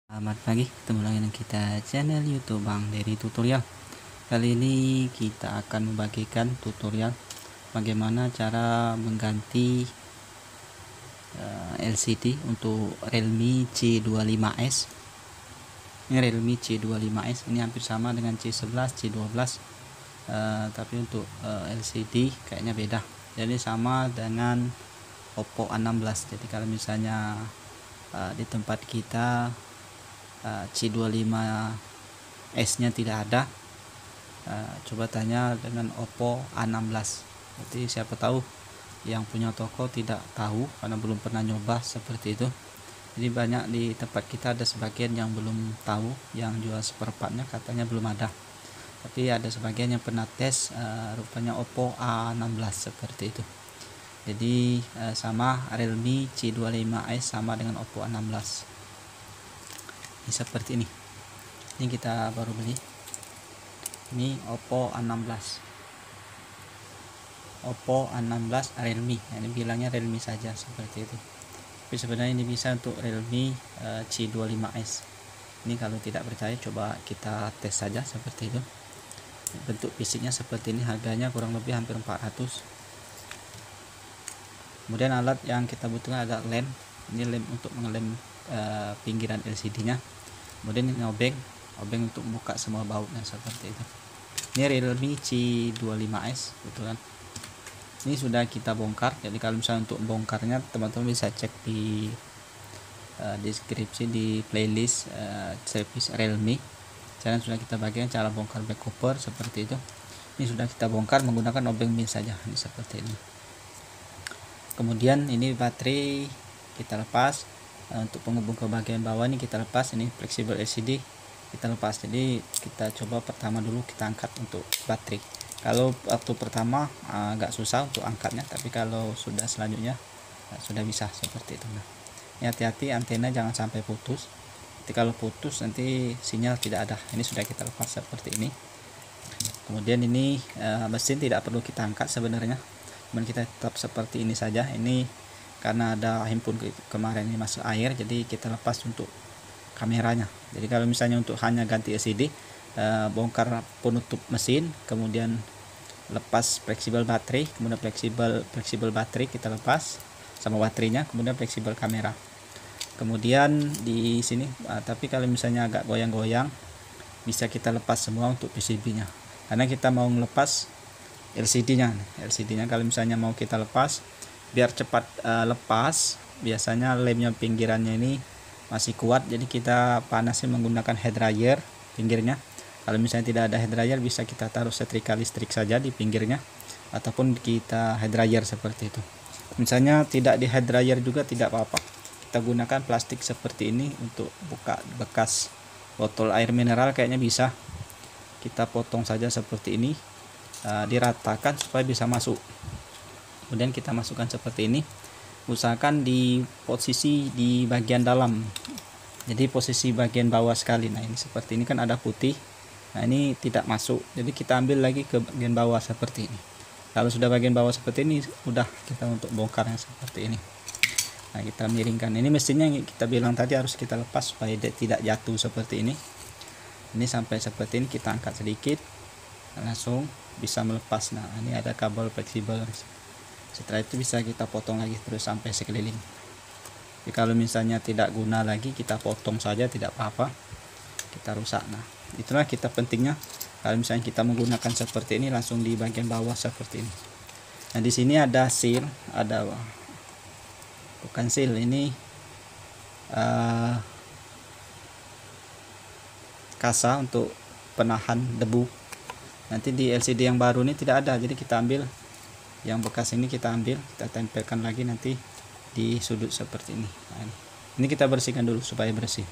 Selamat pagi, ketemu lagi dengan kita channel YouTube Bang Dery Tutorial. Kali ini kita akan membagikan tutorial bagaimana cara mengganti LCD untuk Realme C25s. Ini Realme C25s, ini hampir sama dengan C11, C12, tapi untuk LCD kayaknya beda. Jadi sama dengan Oppo A16. Jadi kalau misalnya di tempat kita C25s nya tidak ada, coba tanya dengan Oppo A16. Jadi siapa tahu yang punya toko tidak tahu karena belum pernah nyoba seperti itu. Jadi banyak di tempat kita ada sebagian yang belum tahu, yang jual spare partnya katanya belum ada, tapi ada sebagian yang pernah tes, rupanya Oppo A16 seperti itu. Jadi sama Realme C25s sama dengan Oppo A16. Ini seperti ini kita baru beli, ini Oppo A16 Realme. Ini bilangnya Realme saja seperti itu, tapi sebenarnya ini bisa untuk Realme C25s. Ini kalau tidak percaya coba kita tes saja seperti itu. Bentuk fisiknya seperti ini, harganya kurang lebih hampir 400. Kemudian alat yang kita butuhkan ada lem. Ini lem untuk mengelem pinggiran LCD nya. Kemudian ini obeng untuk buka semua bautnya seperti itu. Ini Realme C25s, betul kan? Ini sudah kita bongkar. Jadi kalau misalnya untuk bongkarnya teman-teman bisa cek di deskripsi, di playlist service Realme. Cara sudah kita bagikan cara bongkar back cover seperti itu. Ini sudah kita bongkar menggunakan obeng min saja, ini seperti ini. Kemudian ini baterai kita lepas. Untuk penghubung ke bagian bawah ini kita lepas. Ini fleksibel LCD kita lepas. Jadi kita coba pertama dulu kita angkat untuk baterai. Kalau waktu pertama agak susah untuk angkatnya, tapi kalau sudah selanjutnya sudah bisa seperti itu. Nah, ini hati-hati antena jangan sampai putus. Jadi kalau putus nanti sinyal tidak ada. Ini sudah kita lepas seperti ini. Kemudian ini mesin tidak perlu kita angkat sebenarnya, cuman kita tetap seperti ini saja. Ini karena ada handphone kemarin ini masuk air, jadi kita lepas untuk kameranya. Jadi kalau misalnya untuk hanya ganti LCD, bongkar penutup mesin, kemudian lepas fleksibel baterai, kemudian fleksibel baterai kita lepas sama baterainya, kemudian fleksibel kamera. Kemudian di sini, tapi kalau misalnya agak goyang-goyang, bisa kita lepas semua untuk PCB-nya. Karena kita mau melepas LCD-nya. LCD-nya kalau misalnya mau kita lepas, biar cepat lepas, biasanya lemnya pinggirannya ini masih kuat, jadi kita panasin menggunakan head dryer pinggirnya. Kalau misalnya tidak ada head dryer, bisa kita taruh setrika listrik saja di pinggirnya, ataupun kita head dryer seperti itu. Misalnya tidak di head dryer juga tidak apa-apa, kita gunakan plastik seperti ini untuk buka bekas botol air mineral, kayaknya bisa kita potong saja seperti ini, diratakan supaya bisa masuk. Kemudian kita masukkan seperti ini, usahakan di posisi di bagian dalam, jadi posisi bagian bawah sekali. Nah ini seperti ini kan ada putih, nah ini tidak masuk, jadi kita ambil lagi ke bagian bawah seperti ini. Kalau sudah bagian bawah seperti ini, udah kita untuk bongkarnya seperti ini. Nah kita miringkan, ini mesinnya kita bilang tadi harus kita lepas supaya tidak jatuh seperti ini. Ini sampai seperti ini, kita angkat sedikit, langsung bisa melepas. Nah ini ada kabel fleksibel. Setelah itu bisa kita potong lagi terus sampai sekeliling. Jadi kalau misalnya tidak guna lagi, kita potong saja, tidak apa-apa, kita rusak. Nah itulah kita pentingnya kalau misalnya kita menggunakan seperti ini, langsung di bagian bawah seperti ini. Nah di sini ada seal, ada bukan seal, ini kasa untuk penahan debu. Nanti di LCD yang baru ini tidak ada, jadi kita ambil yang bekas ini, kita ambil, kita tempelkan lagi nanti di sudut seperti ini. Nah, ini kita bersihkan dulu supaya bersih.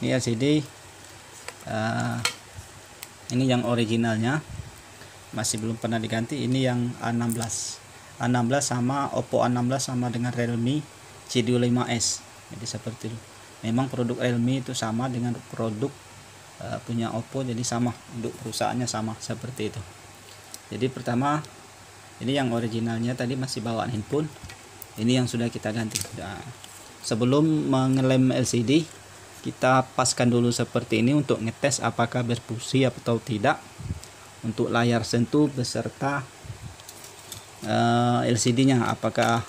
Ini LCD ini yang originalnya, masih belum pernah diganti. Ini yang A16 sama Oppo A16 sama dengan Realme C25s. Jadi seperti itu. Memang produk Realme itu sama dengan produk punya Oppo, jadi sama, untuk perusahaannya sama seperti itu. Jadi pertama ini yang originalnya, tadi masih bawaan handphone, ini yang sudah kita ganti. Nah, sebelum mengelem LCD, kita paskan dulu seperti ini untuk ngetes apakah berfungsi atau tidak untuk layar sentuh beserta LCD-nya, apakah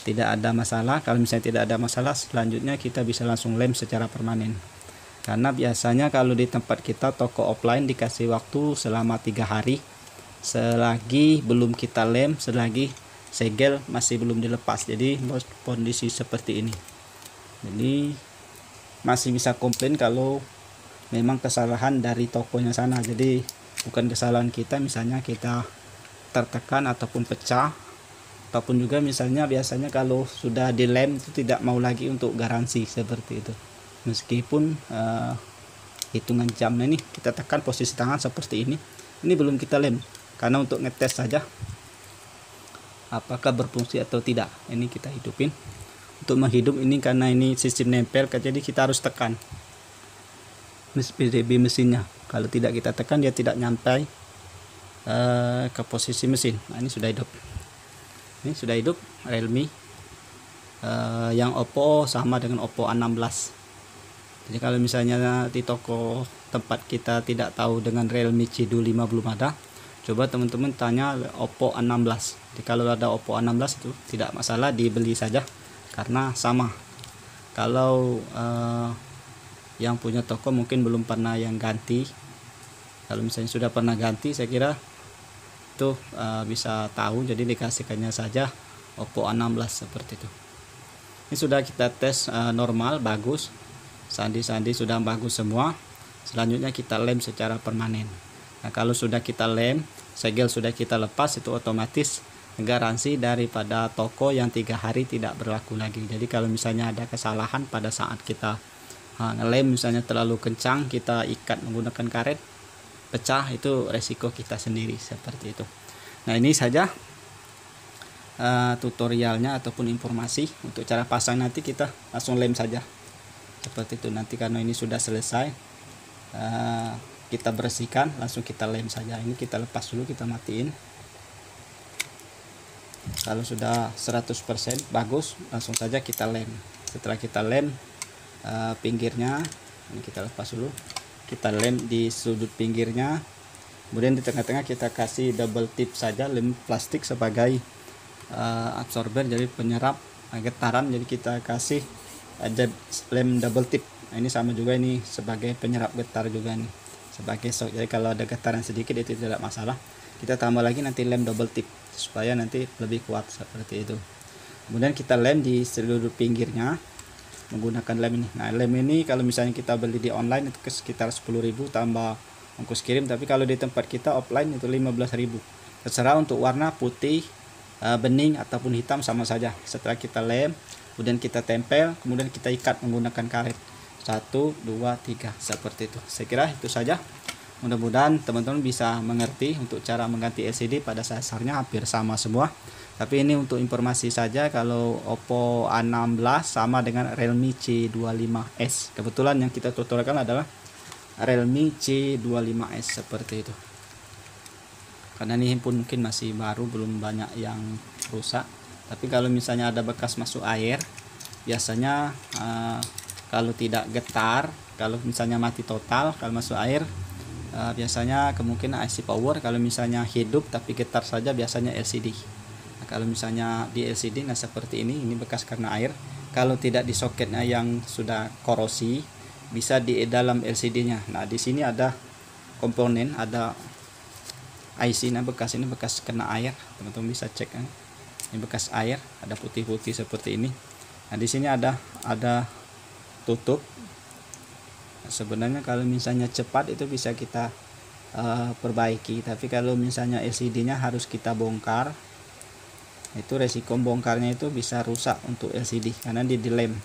tidak ada masalah. Kalau misalnya tidak ada masalah, selanjutnya kita bisa langsung lem secara permanen. Karena biasanya kalau di tempat kita toko offline dikasih waktu selama 3 hari selagi belum kita lem, selagi segel masih belum dilepas. Jadi kondisi seperti ini, jadi masih bisa komplain kalau memang kesalahan dari tokonya sana, jadi bukan kesalahan kita. Misalnya kita tertekan ataupun pecah, ataupun juga misalnya biasanya kalau sudah dilem itu tidak mau lagi untuk garansi seperti itu, meskipun hitungan jamnya ini kita tekan posisi tangan seperti ini belum kita lem, karena untuk ngetes saja apakah berfungsi atau tidak. Ini kita hidupin. Untuk menghidup ini karena ini sistem nempel, jadi kita harus tekan PDB mesinnya. Kalau tidak kita tekan dia tidak nyampai ke posisi mesin. Nah, ini sudah hidup. Ini sudah hidup Realme. Yang Oppo sama dengan Oppo A16. Jadi kalau misalnya di toko tempat kita tidak tahu dengan Realme C25 belum ada, coba teman-teman tanya Oppo A16. Jadi kalau ada Oppo A16 itu tidak masalah, dibeli saja karena sama. Kalau yang punya toko mungkin belum pernah yang ganti. Kalau misalnya sudah pernah ganti, saya kira itu bisa tahu, jadi dikasihkannya saja Oppo A16 seperti itu. Ini sudah kita tes normal, bagus, sandi-sandi sudah bagus semua. Selanjutnya kita lem secara permanen. Nah, kalau sudah kita lem, segel sudah kita lepas, itu otomatis garansi daripada toko yang 3 hari tidak berlaku lagi. Jadi kalau misalnya ada kesalahan pada saat kita ngelem, misalnya terlalu kencang, kita ikat menggunakan karet, pecah, itu resiko kita sendiri seperti itu. Nah, ini saja tutorialnya ataupun informasi untuk cara pasang. Nanti kita langsung lem saja seperti itu. Nanti karena ini sudah selesai, kita bersihkan, langsung kita lem saja. Ini kita lepas dulu, kita matiin. Kalau sudah 100% bagus, langsung saja kita lem. Setelah kita lem pinggirnya, ini kita lepas dulu, kita lem di sudut pinggirnya, kemudian di tengah-tengah kita kasih double tip saja lem plastik sebagai absorber, jadi penyerap getaran. Jadi kita kasih ada lem double tip. Nah, ini sama juga, ini sebagai penyerap getar juga nih, sebagai shock. Jadi kalau ada getaran sedikit itu tidak masalah. Kita tambah lagi nanti lem double tip supaya nanti lebih kuat seperti itu. Kemudian kita lem di seluruh pinggirnya menggunakan lem ini. Nah, lem ini kalau misalnya kita beli di online itu sekitar 10.000 tambah ongkos kirim, tapi kalau di tempat kita offline itu 15.000. Terserah untuk warna putih, bening ataupun hitam sama saja. Setelah kita lem, kemudian kita tempel, kemudian kita ikat menggunakan karet. 1, 2, 3 seperti itu. Saya kira itu saja. Mudah-mudahan teman-teman bisa mengerti untuk cara mengganti LCD. Pada dasarnya hampir sama semua. Tapi ini untuk informasi saja. Kalau Oppo A16 sama dengan Realme C25s. Kebetulan yang kita tutorialkan adalah Realme C25s seperti itu. Karena ini pun mungkin masih baru, belum banyak yang rusak. Tapi kalau misalnya ada bekas masuk air, biasanya kalau tidak getar, kalau misalnya mati total, kalau masuk air, biasanya kemungkinan IC power. Kalau misalnya hidup tapi getar saja, biasanya LCD. Kalau misalnya di LCD, nah seperti ini bekas karena air. Kalau tidak di soketnya yang sudah korosi, bisa di dalam LCD-nya. Nah, di sini ada komponen, ada IC. Nah, bekas ini bekas kena air. Teman-teman bisa cek kan. Ini bekas air, ada putih-putih seperti ini. Nah, di sini ada tutup. Nah, sebenarnya kalau misalnya cepat itu bisa kita perbaiki. Tapi kalau misalnya LCD-nya harus kita bongkar, itu resiko bongkarnya itu bisa rusak untuk LCD karena dia dilem.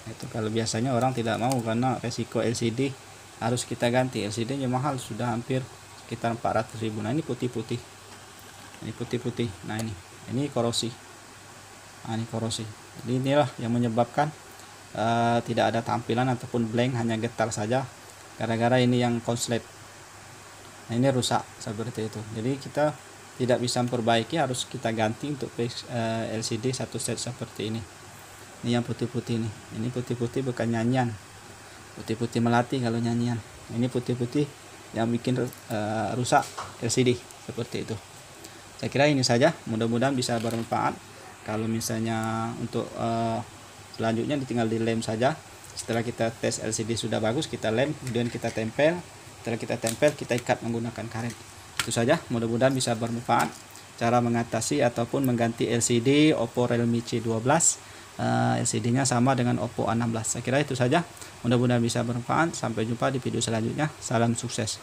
Nah, itu kalau biasanya orang tidak mau karena resiko LCD harus kita ganti. LCD-nya mahal, sudah hampir sekitar 400.000. Nah, ini putih-putih. Ini putih-putih. Nah, ini korosi. Nah, ini korosi. Jadi inilah yang menyebabkan tidak ada tampilan ataupun blank, hanya getar saja gara-gara ini yang konslet. Nah, ini rusak seperti itu. Jadi kita tidak bisa memperbaiki, harus kita ganti untuk LCD satu set seperti ini. Ini yang putih-putih nih. Ini putih-putih bukan nyanyian. Putih-putih melati kalau nyanyian. Ini putih-putih yang bikin rusak LCD seperti itu. Saya kira ini saja. Mudah-mudahan bisa bermanfaat. Kalau misalnya untuk selanjutnya tinggal dilem saja. Setelah kita tes LCD sudah bagus, kita lem, kemudian kita tempel. Setelah kita tempel, kita ikat menggunakan karet. Itu saja. Mudah-mudahan bisa bermanfaat. Cara mengatasi ataupun mengganti LCD Oppo Realme C12. LCD-nya sama dengan Oppo A16. Saya kira itu saja. Mudah-mudahan bisa bermanfaat. Sampai jumpa di video selanjutnya. Salam sukses.